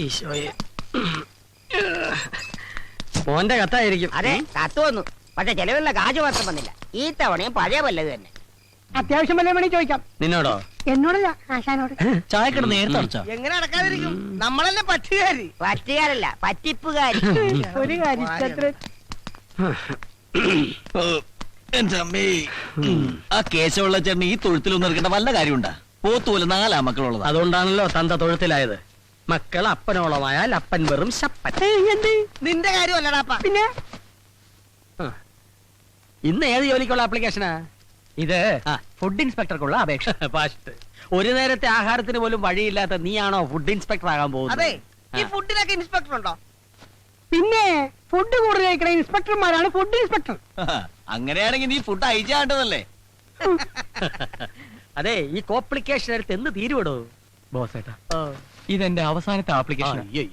ഈശോയെ, മോന്റെ കത്തായിരിക്കും. അതെ, കത്ത് വന്നു. പക്ഷെ ചെലവിലുള്ള കാശ് മാത്രം വന്നില്ല. ഈ തവണയും പഴയ വല്ലത് തന്നെ. അത്യാവശ്യം വല്ല വേണേ ചോദിക്കാം. നിന്നോടോ? എന്നോടല്ല, ആശാനോട്. ചായക്കട നേരത്തെ അടച്ചോ? എങ്ങനെ അടക്കാതിരിക്കും? നമ്മളല്ലേ പറ്റുകാരി. പറ്റുകാരല്ല, പറ്റിപ്പുകാരി. ഒരു കാര്യം എന്റെ അമ്മേ, ആ കേശവുള്ള ചേട്ടന് ഈ തൊഴുത്തിലൊന്നും എടുക്കേണ്ട വല്ല കാര്യമുണ്ടാ? പോത്തുപോലെ 4 മക്കളുള്ളത്. അതുകൊണ്ടാണല്ലോ തന്ത തൊഴുത്തിലായത്. മക്കൾ അപ്പനോളമായാൽ അപ്പൻ വെറും ശപ്പൻ. നിന്റെ കാര്യമല്ലടാപ്പ. പിന്നെ ഇന്ന് ഏത് ജോലിക്കുള്ള ആപ്ലിക്കേഷനാ ഇത്? ഫുഡ് ഇൻസ്പെക്ടർക്കുള്ള അപേക്ഷ. ഫാസ്റ്റ്. ഒരു നേരത്തെ ആഹാരത്തിന് പോലും വഴിയില്ലാത്ത നീയാണോ ഫുഡ് ഇൻസ്പെക്ടർ ആകാൻ പോകുന്നത്? അതെ, ഈ ഫുഡിനൊക്കെ ഇൻസ്പെക്ടർ ഉണ്ടോ? പിന്നെ ഫുഡ് കൂടുതൽ കഴിക്കണ ഇൻസ്പെക്ടർമാരാണ് ഫുഡ് ഇൻസ്പെക്ടർ. അങ്ങനെയാണെങ്കിൽ നീ ഫുഡ് അയച്ചാണ്ടതല്ലേ? അതെ, ഈ കോംപ്ലിക്കേഷൻ എടുത്ത് എന്ന് തീരുവിടോ ബോസ് ഏട്ടാ? ഇതെന്റെ അവസാനത്തെ ആപ്ലിക്കേഷൻ. അയ്യോ,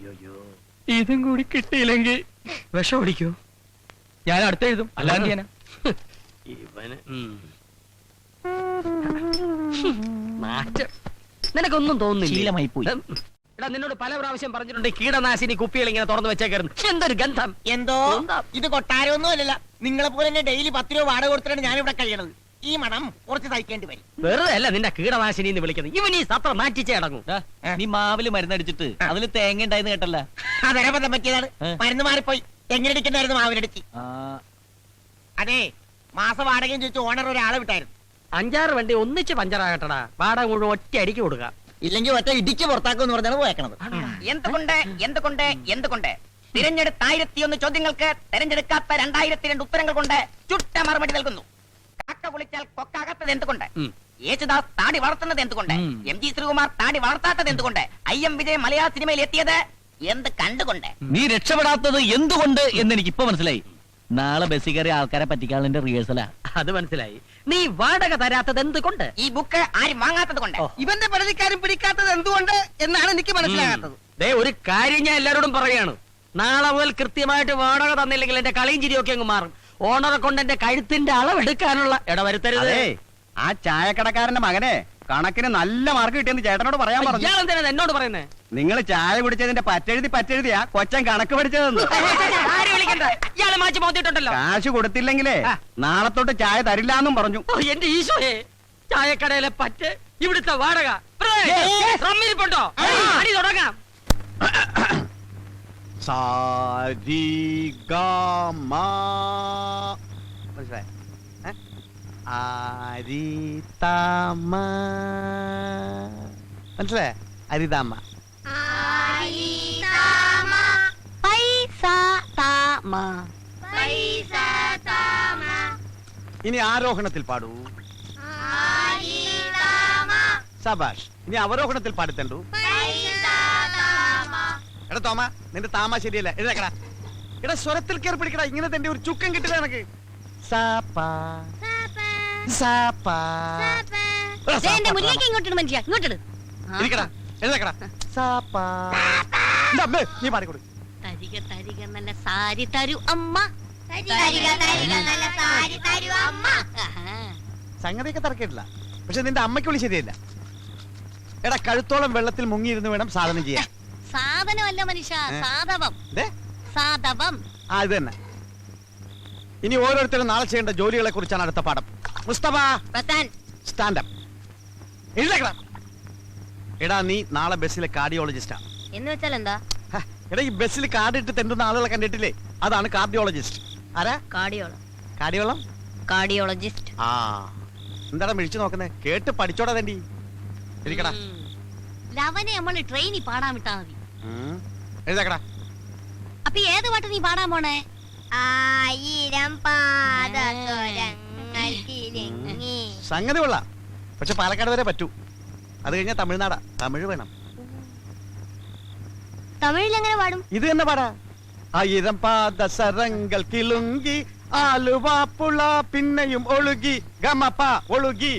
ഇതും കൂടി കിട്ടിയില്ലെങ്കിൽ വിഷം ഓടിക്കോ? ഞാൻ അടുത്തെഴുതും. അല്ലാണ്ട് ഞാൻ ഇവന് മാറ്റം നിനക്കൊന്നും തോന്നുന്നില്ല. ശീലമായി പോയി. എടാ, നിന്നോട് പല പ്രാവശ്യം പറഞ്ഞിട്ടുണ്ട് കീടനാശിനി കുപ്പികൾ ഇങ്ങനെ തുറന്നു വെച്ചേക്കായിരുന്നു. എന്തൊരു ഗന്ധം! എന്തോ ഇത് കൊട്ടാരമൊന്നും അല്ലല്ല. നിങ്ങളെ പോലെ തന്നെ ഡെയിലി 10 രൂപ വാടക കൊടുത്തിട്ടാണ് ഞാനിവിടെ കഴിയണത്. ഈ മണം കുറച്ച് സഹിക്കേണ്ടി വരും. വെറുതെ അല്ല നിന്റെ കീടനാശിനി എന്ന് വിളിക്കുന്നത്. ഇവൻ ഈ സത്രം മാറ്റിച്ചേ അടങ്ങും. നീ മാവില് മരുന്നടിച്ചിട്ട് അതിൽ തേങ്ങ ഉണ്ടായെന്ന് കേട്ടല്ല? അതൊക്കെ ബന്ധം പറ്റിയതാണ്. മരുന്ന് മാറിപ്പോയി. എങ്ങനെ അടിക്കണ്ടായിരുന്നു മാവിനടിച്ച്. അതെ, മാസ വാടകയും ചോദിച്ചു ഓണർ ഒരാളെ വിട്ടായിരുന്നു. 5-6 വണ്ടി ഒന്നിച്ച് പഞ്ചറാകട്ടടാ. വാടക മുഴുവൻ ഒറ്റ അടിക്ക് കൊടുക്കാം. ഇല്ലെങ്കിൽ ഒറ്റ ഇടിക്ക് പുറത്താക്കുമെന്ന് പറഞ്ഞാണ് പോയേക്കണത്. എന്തുകൊണ്ട് തിരഞ്ഞെടുത്ത 1001 ചോദ്യങ്ങൾക്ക് തെരഞ്ഞെടുക്കാത്ത 2002 ഉത്തരങ്ങൾ കൊണ്ട് ചുട്ട മറുപടി നൽകുന്നു. കാക്ക കുളിച്ചാൽ കൊക്കാകാത്തത് എന്തുകൊണ്ട്? യേശുദാസ് താടി വളർത്തുന്നത് എന്തുകൊണ്ട്? MG ശ്രീകുമാർ താടി വളർത്താത്തത് എന്തുകൊണ്ട്? IM വിജയ് മലയാള സിനിമയിൽ എത്തിയത് എന്ത് കണ്ടുകൊണ്ട്? നീ രക്ഷപ്പെടാത്തത് എന്തുകൊണ്ട് എന്ന് എനിക്ക് ഇപ്പൊ മനസ്സിലായി. നാളെ ബസ്സിൽ കയറി ആൾക്കാരെ പറ്റിക്കാനുള്ള റിഹേഴ്സലാ. അത് മനസ്സിലായി. നീ വാടക തരാത്തത് എന്തുകൊണ്ട്? ഈ ബുക്ക് ആരും വാങ്ങാത്തത് കൊണ്ട്. ഇവന്റെ പരാതിക്കാരും പിടിക്കാത്തത് എന്തുകൊണ്ട് എന്നാണ് എനിക്ക് മനസ്സിലാകാത്തത്. ഒരു കാര്യം ഞാൻ എല്ലാരോടും പറയാണ്. നാളെ മുതൽ കൃത്യമായിട്ട് വാടക തന്നില്ലെങ്കിൽ എന്റെ കളിയും ചിരിയൊക്കെ അങ്ങ് മാറും. ഓണറെ കൊണ്ട് എന്റെ കഴുത്തിന്റെ അളവെടുക്കാനുള്ള ഇടവരുത്തരുത്. ആ ചായക്കടക്കാരന്റെ മകനെ കണക്കിന് നല്ല മാർക്ക് കിട്ടിയെന്ന് ചേട്ടനോട് പറയാൻ പറഞ്ഞു. ഇയാളെന്തിനാ എന്നോട് പറയുന്നേ? നിങ്ങൾ ചായ കുടിച്ചതിന്റെ പറ്റെഴുതിയാ കൊച്ചൻ കണക്ക് പഠിച്ചതെന്ന്. ഇയാളെ മാറ്റി മോത്തിട്ടുണ്ടല്ലോ. കാശ് കൊടുത്തില്ലെങ്കിലേ നാളെ തൊട്ട് ചായ തരില്ലാന്നും പറഞ്ഞു. എന്റെ ഈശോയെ, ചായക്കടയിലെ പറ്റ്, ഇവിടുത്തെ വാടക റമ്മിരിപ്പുണ്ടോ? അടി തുടങ്ങാം. മനസ്സിലായ? അരിതാമ്മ. ഇനി ആരോഹണത്തിൽ പാടൂ. സബാഷ്. ഇനി അവരോഹണത്തിൽ പാടിത്തണ്ടു. എടാ തോമ, നിന്റെ താമ ശരിയല്ല. എഴുതക്കടാ. എടാ, സ്വരത്തിൽ കയറി പിടിക്കടാ. ഇങ്ങനെ തന്നെ ഒരു ചുക്കം കിട്ടില്ല എനക്ക്. നീ പാടിക്കൊടു. നല്ല സാരി തരൂ അമ്മ. സംഗതിയൊക്കെ തറക്കിട്ടില്ല. പക്ഷെ നിന്റെ അമ്മയ്ക്ക് വിളി ശരിയല്ല. എടാ, കഴുത്തോളം വെള്ളത്തിൽ മുങ്ങിയിരുന്ന് വേണം സാധനം ചെയ്യാൻ. സാധനമല്ല മനുഷ്യ, സാധവം. സാധവം. ആ, ഇത് തന്നെ. ഇനി ഓരോരുത്തരും നാളെ ചെയ്യേണ്ട ജോലികളെ കുറിച്ചാണ് അടുത്ത പാഠം. മുസ്തഫ, സ്റ്റാൻഡപ്പ്. എഴുതേക്കടാ. എടാ, നീ നാളെ ബസ്സിലെ കാർഡിയോളജിസ്റ്റാ. എന്ന് വെച്ചാൽ എന്താ? എടാ, ഈ ബസ്സിൽ കാർഡ് ഇട്ട് തെണ്ടുന്ന ആളുകളെ കണ്ടിട്ടില്ലേ? അതാണ് കാർഡിയോളജിസ്റ്റ്. ആരാ? കാർഡിയോളജിസ്റ്റ്. ആ, എന്താടാ മിഴിച്ചു നോക്കുന്നേ? കേട്ട് പഠിച്ചോടാ തണ്ടി. ഇരിക്കടാ. ലവനെ നമ്മള് ട്രെയിനിൽ പാടാൻ വിട്ടാ മതി. എഴുതേക്കടാ. അപ്പൊ ഏത് പാട്ട് നീ പാടാൻ പോണേ? 1000 പാദസരങ്ങൾ കിലുങ്ങി. സംഗതി കൊള്ളാം. പക്ഷെ പാലക്കാട് വരെ പറ്റൂ. അത് കഴിഞ്ഞാൽ തമിഴ്നാടാ. തമിഴ് വേണം. തമിഴിൽ എങ്ങനെ പാടും? ഇത് തന്നെ പാടാ. 1000 പാദസരങ്ങൾ കിലുങ്ങി ആലുവാപ്പുള പിന്നെയും ഒഴുകി ഗമപ്പ ഒഴുകി.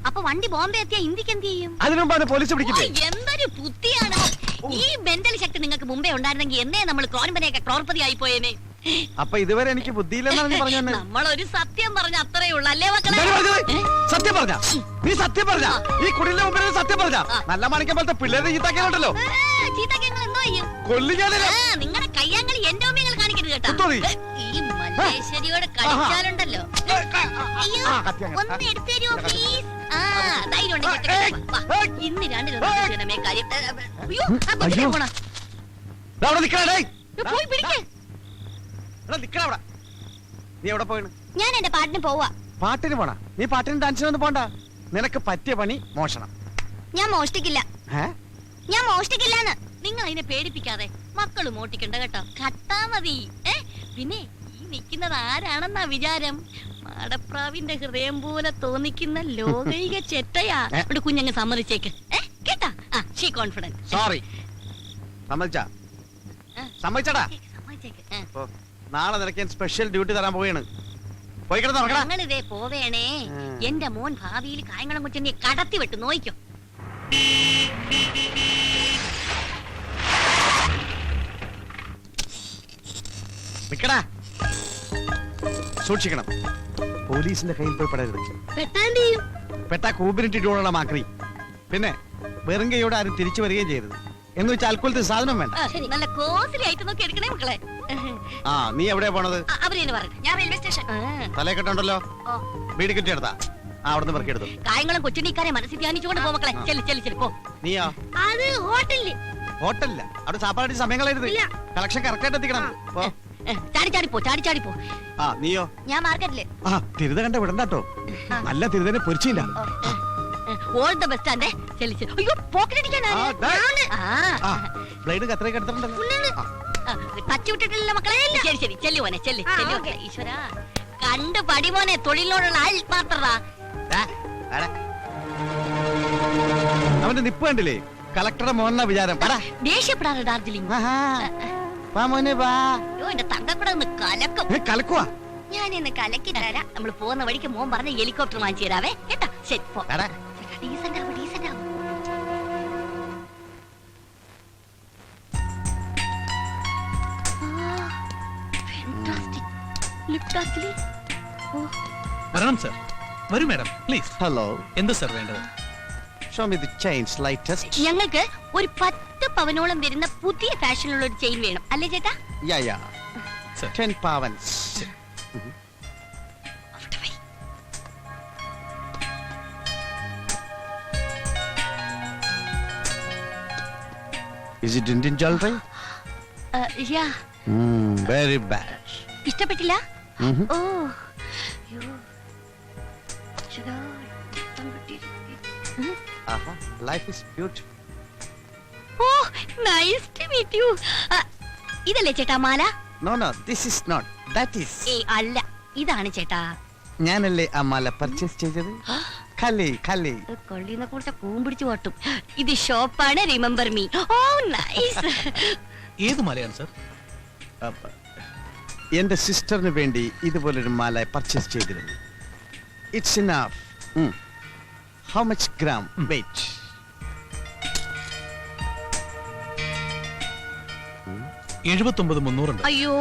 അപ്പൊ വണ്ടി ബോംബെ എത്തിയ ഇന്ത്യക്ക് എന്ത് ചെയ്യും? അതിനുമുമ്പാണ് പോലീസ് പിടിക്കുന്നത്. എന്തൊരു ബുദ്ധിയാണ്! ഈ മെന്റൽ ശക്തി നിങ്ങൾക്ക് മുമ്പേ ഉണ്ടായിരുന്നെങ്കിൽ എന്നേ നമ്മൾ ക്രോൺപനെയൊക്കെ ക്രോർപതി ആയി പോയേനെ. അപ്പൊ ഇതുവരെ എനിക്ക് ബുദ്ധിയില്ലെന്നാണ് പറഞ്ഞു. നമ്മളൊരു സത്യം പറഞ്ഞ അത്രേ ഉള്ളൂ അല്ലേ മക്കളെ? സത്യം പറഞ്ഞ നീ സത്യം പറഞ്ഞ ഈ കുടിലിന്റെ മുമ്പിൽ സത്യം പറഞ്ഞ നല്ല മാണിക്കം പോലത്തെ പിള്ളേരുടെ ചീത്താക്കിയാലുണ്ടല്ലോ. ചീത്താക്കിയാൽ എന്തോ ചെയ്യും? കൊല്ലിക്കാനില്ല. നിങ്ങളുടെ കയ്യാങ്കളി എന്റെ ഓമ്യങ്ങൾ കാണിക്കരുത് കേട്ടോ. എന്തോ നീ? ഈ മല്ലേശ്വരിയോട് കളിച്ചാലുണ്ടല്ലോ. അയ്യോ, ഒന്ന് എടുത്തു തരുമോ പ്ലീസ്? ധൈര്യം ഉണ്ടെങ്കിൽ ഇന്ന് രണ്ടിലൊന്നും കാര്യം. അയ്യോ, ആ കൊച്ചിനെ പോണോ? ദാ അവിടെ നിക്കടാ, ഡേയ്. പോയി പിടിക്കേ. എടാ, നിക്കടാ അവിടെ. നീ എവിടെ പോയിണ്? ഞാൻ എന്റെ പാട്ടിന് പോവാ. പാട്ടിന് പോണ? നീ പാട്ടിന് ഡാൻസിനൊന്നും പോണ്ട. നിനക്ക് പറ്റിയ പണി മോഷണം. ഞാൻ മോഷ്ടിക്കില്ല. ഏ? ഞാൻ മോഷ്ടിക്കില്ലാന്ന്. നിങ്ങൾ അതിനെ പേടിപ്പിക്കാതെ. മക്കള് മോട്ടിക്കണ്ട കേട്ടോ. കട്ടാ മതി. പിന്നെ ഈ നിൽക്കുന്നത് ആരാണെന്നാ വിചാരം? മാടപ്രാവിന്റെ ഹൃദയം പോലെ തോന്നിക്കുന്ന ലോകൈക ചെറ്റയാ. ഇവിടെ കുഞ്ഞങ്ങ് സമ്മതിച്ചേക്ക്. കേട്ടാ? She confident. സോറി. സമ്മതിച്ചാ? സമ്മതിച്ചടാ? സമ്മതിച്ചേക്ക്. ഓ, നാളെ നിനക്ക് ഞാൻ സ്പെഷ്യൽ ഡ്യൂട്ടി തരാൻ പോവുകയാണ്. പോയി കിടന്ന് ഉറങ്ങടാ. ഞങ്ങളിതേ പോവേണേ. എന്റെ മോൻ ഭാവിയിൽ കായംകുളം കൊച്ചിനെ കടത്തി വിട്ട് നോയിക്കോ. നിക്കടാ. സൂക്ഷിക്കണം. പോലീസിന്റെ കയ്യിൽ പോയി പെടരുത്. പെട്ടാന്റെയും പെട്ടാ കൂബിനിട്ടിട്ടുള്ള മാക്രി. പിന്നെ വെറും കൈയോടെ ആരും തിരിച്ചു വരികയും ചെയ്യരുത്. എന്ന് വെച്ചാൽ അൽക്കൊലത്തെ സാധനം വേണ്ട. നല്ല കോസ്റ്റ്ലി ആയിട്ട് നോക്കി എടുക്കണേ മക്കളെ. ആ, നീ എവിടെയാ പോണത്? അവരെന്നെ പറഞ്ഞു. ഞാൻ റെയിൽവേ സ്റ്റേഷൻ. തലേ കെട്ടുണ്ടല്ലോ. വീട് കെട്ടിയെടുത്താ. ആ, അവിടുന്ന് പെറുക്കിയെടുത്തു. കായംകുളം കൊച്ചുണ്ണിക്കാരെ മനസ്സിൽ ധ്യാനിച്ചുകൊണ്ട് പോ മക്കളെ. ചെല്ലി ചെല്ലി ചെല്ലി പോ. നീയോ? അത് ഹോട്ടലില്. ഹോട്ടലില്ല. അവിടെ സാപ്പാടി സമയം കളയരുത്. കളക്ഷൻ കറക്റ്റ് ആയിട്ട് എത്തിക്കണം. പോ. ചാടി ചാടി പോ, ചാടി ചാടി പോ. ആ, നീയോ? ഞാൻ മാർക്കറ്റില്. ആ, തിരുത കണ്ട വിടണ്ടാട്ടോ. നല്ല തിരുതനെ പൊരിച്ചില്ല. ഓൾ ദ ബെസ്റ്റ് ആൻഡ് ചെല്ലി ചെല്ലി. അയ്യോ, പോക്കറ്റ് അടിക്കാനാ. ബ്ലേഡ് കത്രയൊക്കെ എടുത്തിട്ടുണ്ടല്ലോ. ടച്ച് വിട്ടിട്ടില്ല മക്കളെ. ശരി ശരി, ചെല്ലു മോനെ, ചെല്ലി ചെല്ലു മക്കളെ. ഈശ്വര, കണ്ടു പടി മോനെ. തൊഴിലിനോടുള്ള ആത്മാർത്ഥത. അവന്റെ നിപ്പ് കണ്ടില്ലേ? കളക്ടറുടെ മോഹന വിചാരം. ദേഷ്യപ്പെടാറ് ഡാർജിലിംഗ്. അയ്യോ, എന്റെ തങ്കക്കൂടെ ഒന്ന് കലക്കും. കലക്കുവാ. ഞാൻ ഇന്ന് കലക്കി തരാം. നമ്മൾ പോകുന്ന വഴിക്ക് മോൻ പറഞ്ഞ ഹെലികോപ്റ്റർ വാങ്ങിച്ചു തരാവേ. കേട്ടാ? ശരി, പോ. ഡീസന്റ് ആവും, ഡീസന്റ് ആവും. വരണം സർ. വരൂ മാഡം, പ്ലീസ്. ഹലോ. എന്ത് സർ വേണ്ടത്? Show me the chains latest. ഞങ്ങൾക്ക് ഒരു 10 പവനോളം വരുന്ന പുതിയ ഫാഷനിലുള്ള ഒരു ചെയിൻ വേണം, അല്ലേ ചേട്ടാ? Yeah, yeah. Sir. 10 pavans. Is it Indian jewelry? Yeah. Very bad. ഇഷ്ടപ്പെട്ടില്ല? Mhm. ഓ, അയ്യോ. ചേട്ടാ, ഇഷ്ടം കിട്ടിയില്ല. Aha, life is beautiful. Oh, nice to meet you. ഇതല്ലേ ചേട്ടാ മാല? No, no, this is not. That is. അല്ല, ഇതാണ് ചേട്ടാ. ഞാനല്ലേ ആ മാല പർച്ചേസ് ചെയ്തത്. കലി കലി. കൊള്ളിനെ കുറിച്ച് കൂമ്പിടിച്ചു പോട്ടും. ഇത് ഷോപ്പാണ്, റിമെമ്പർ മീ. ഓ, നൈസ്. ഏത് മലയാണ് സർ? എന്റെ സിസ്റ്ററിന് വേണ്ടി ഇതുപോലൊരു മാല പർച്ചേസ് ചെയ്തിരുന്നു. It's enough. How much gram weight? 79,300 ഉണ്ട്. അയ്യോ,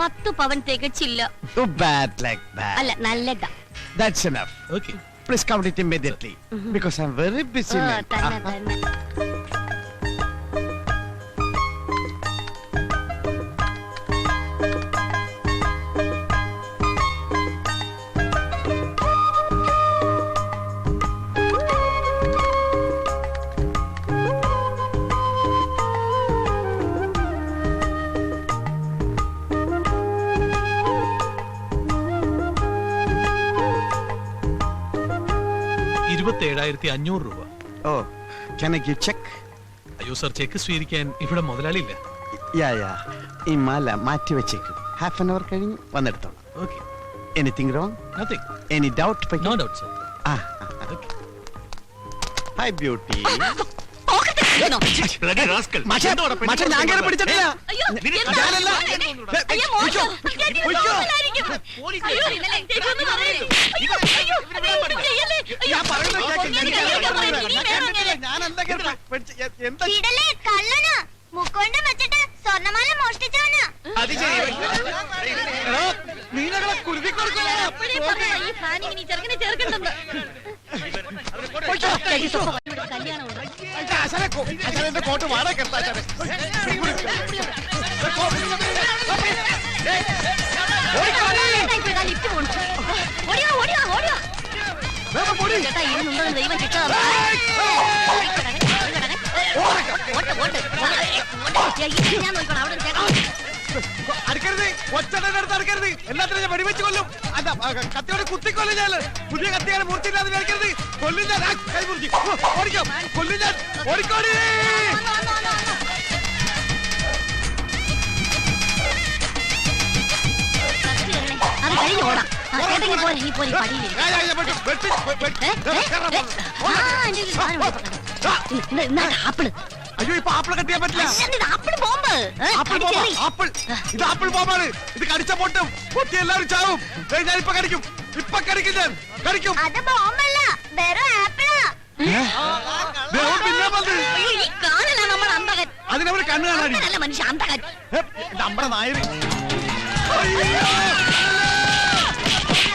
10 പവൻ തികച്ചില്ല. Too bad like that. അല്ല, നല്ലതാ. That's enough. Okay. Please count it immediately. Because I'm very busy. man. തന്നെ തന്നെ. $27,500. Oh, can I give check? അയ്യോ സർ, ചെക്ക് സ്വീകരിക്കാൻ ഇവിടെ മുതലാളിയില്ല. Yeah, yeah. ഈ മാല മാറ്റി വെച്ചേക്കും. ഹാഫ് ആൻ അവർ കഴിഞ്ഞ് വന്നെടുത്തോളാം. Okay. Anything wrong? Nothing. Any doubt? No doubt sir. Okay. Hi beauty. Pocket അടിക്കുന്നോ? ഞാൻ കയറി പിടിച്ചിട്ടില്ല. അയ്യോ, എന്താ? ഞാനല്ല. അയ്യോ, മോശം. പോലീസുകാരിയായിരിക്കും. അയ്യോ, ഇതൊന്നും പറയരുത്. അയ്യോ, അയ്യോ, ചെയ്യല്ലേ. അയ്യോ, ഞാൻ പറയുന്നത് കേൾക്ക്. ഇടലേ, കള്ളനാ. മുക്കോണ്ട് വെച്ചിട്ട് സ്വർണ്ണമാല മോഷ്ടിച്ചവനാ. അപ്പോഴേ പറയാ, ഈ ഫാനിങ് നീ ചെറുക്കനെ ചേർക്കണ്ടെന്ന്. കല്യാണം കോട്ട് വാടക വേഗം പൊടി. ചേട്ടാ ഇരുന്നുണ്ടെന്ന് ദൈവം ശിക്ഷ തന്നു. ഓട്ട്, ഓട്ട്, ഓട്ട്. ഞാൻ നോക്കണം അവിടെ ഒരു ചേട്ടൻ. അടുക്കരുത്, ഒച്ചടയുടെ അടുത്ത് അടുക്കരുത്. എല്ലാത്തിനും ഞാൻ വെടിവെച്ച് കൊല്ലും. അല്ല, കത്തിയോടെ കുത്തിക്കൊല്ലും ഞാൻ. പുതിയ കത്തിയാണ് മൂർത്തിയില്ലാതെ മേടിക്കരുത്. കൊല്ലും ഞാൻ. കൈ മുറിച്ച് ഓടിക്കാം. കൊല്ലും ഞാൻ. ഓടിക്കോടി. അത് കഴിഞ്ഞ് ഓടാം. ആ, ചേട്ടൻ ഇങ്ങ് പോരെ, ഇങ്ങ് പോരെ, ഈ പടിയിലിരിക്ക്. ഞാൻ വെട്ടി, വെട്ടി, വെട്ടി. ആ, എൻ്റെ ഒരു സാധനം ഉണ്ട്. ഇന്നാ ആപ്പിള്. അയ്യോ, ഇപ്പൊ ആപ്പിൾ കട്ട് ചെയ്യാൻ പറ്റില്ല. അല്ലെന്ന് ഇത് apple bomb. Apple bomb, apple. ഇത് ആപ്പിൾ ബോംബാണ്. ഇത് കടിച്ച പൊട്ടും. പൊട്ടി എല്ലാവരും ചാവും. ഞാൻ ഇപ്പൊ കടിക്കും. ഇപ്പൊ കടിക്കും ഞാൻ. കടിക്കും. അത് ബോംബല്ല, വെറും ആപ്പിളാ. ദേവൻ പിന്നെ വന്ന്. അയ്യോ, ഈ കാണലാണ് നമ്മുടെ അന്തകൻ. അതിനവര് കണ്ണു കാണാടി. അങ്ങനല്ല മനുഷ്യ, അന്തകൻ. നമ്മുടെ നായര്. അയ്യോ.